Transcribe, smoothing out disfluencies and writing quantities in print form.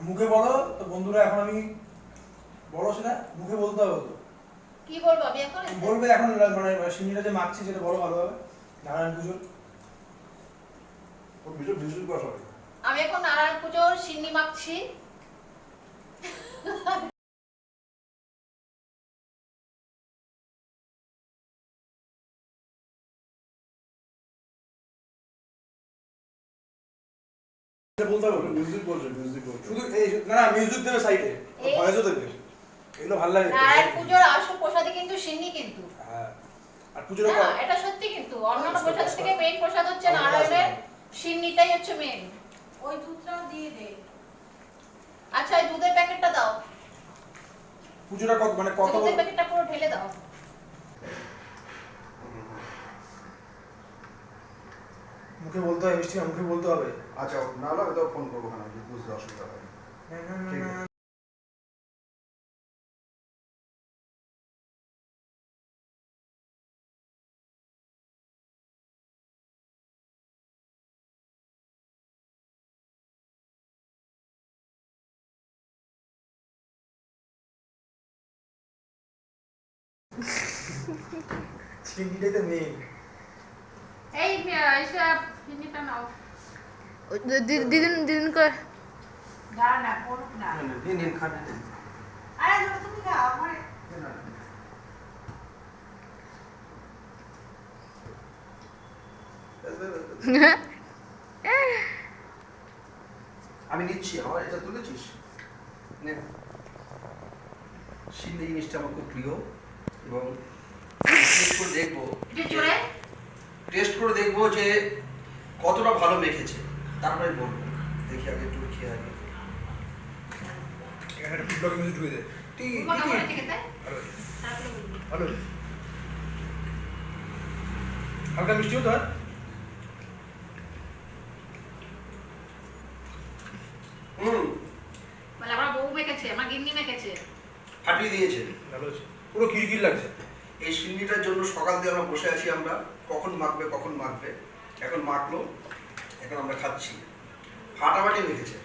মুখে বলো তো বন্ধুরা, এখন আমি বলো সেটা মুখে বলতে হবে তো। কি বলবো আমি এখন? বলবে এখন মানে সিন্নিটা যে মাখছি সেটা বলো ভালোভাবে। নারায়ণ পুজোর ও বিজয় বিজয় কথা হবে। আমি এখন নারায়ণ পুজোর সিন্নি মাখছি। বলতে হবে মিউজিক বলছে মিউজিক বলছে শুধু এই না না মিউজিক দেবে সাইডে, ভয়েসও দেবে, এগুলো ভালো লাগে। নারায়ণ পুজোর আসল প্রসাদই কিন্তু সিন্নি কিন্তু। হ্যাঁ আর পুজোর না এটা সত্যি কিন্তু অন্যান্য প্রসাদের থেকে মেইন প্রসাদ হচ্ছে নারায়ণের সিন্নিটাই হচ্ছে মেইন। ওই দুধটাও দিয়ে দে। আচ্ছা এই দুধের প্যাকেটটা দাও, পুজোটা কত মানে কত দুধের প্যাকেটটা পুরো ঢেলে দাও। মুখে বলতে হবে, মিষ্টি মুখে বলতে হবে। আচ্ছা না হলে আমি তো ফোন করবো না, বুঝতে অসুবিধা হয়। ঠিক আছে। চিংড়িটাই তো মেইন। এই এসব সিন্নিটা নাও। দিদিন করে দাঁড়া না, করুক না। নিন নিন খান। আরে ধরো তুমি খাও, আমার আমি নিচ্ছি, আমার এটা তুলেছিস নে। সিন্নি জিনিসটা আমার খুব প্রিয় এবং টেস্ট করে দেখবো একটু জোরে। টেস্ট করে দেখবো যে কতটা ভালো মেখেছে, তারপরে বলবো। দেখি আগে একটু খেয়ে আগে। এখানে একটা ব্লগে মিউজিক ঢুকে দেয়। টি কথা টি বলে ঠিক আছে? ভালো তারপরে বলবো। ভালো হালকা মিষ্টিও তো হয়। বলে আমার বউ মেখেছে, আমার গিন্নি মেখেছে। ফাটিয়ে দিয়েছে। ভালো আছে, পুরো কিরকির লাগছে। এই সিন্নিটার জন্য সকাল দিয়ে আমরা বসে আছি, আমরা কখন মাখবে কখন মাখবে। এখন মাখলো, এখন আমরা খাচ্ছি। ফাটাফাটি মেখেছে।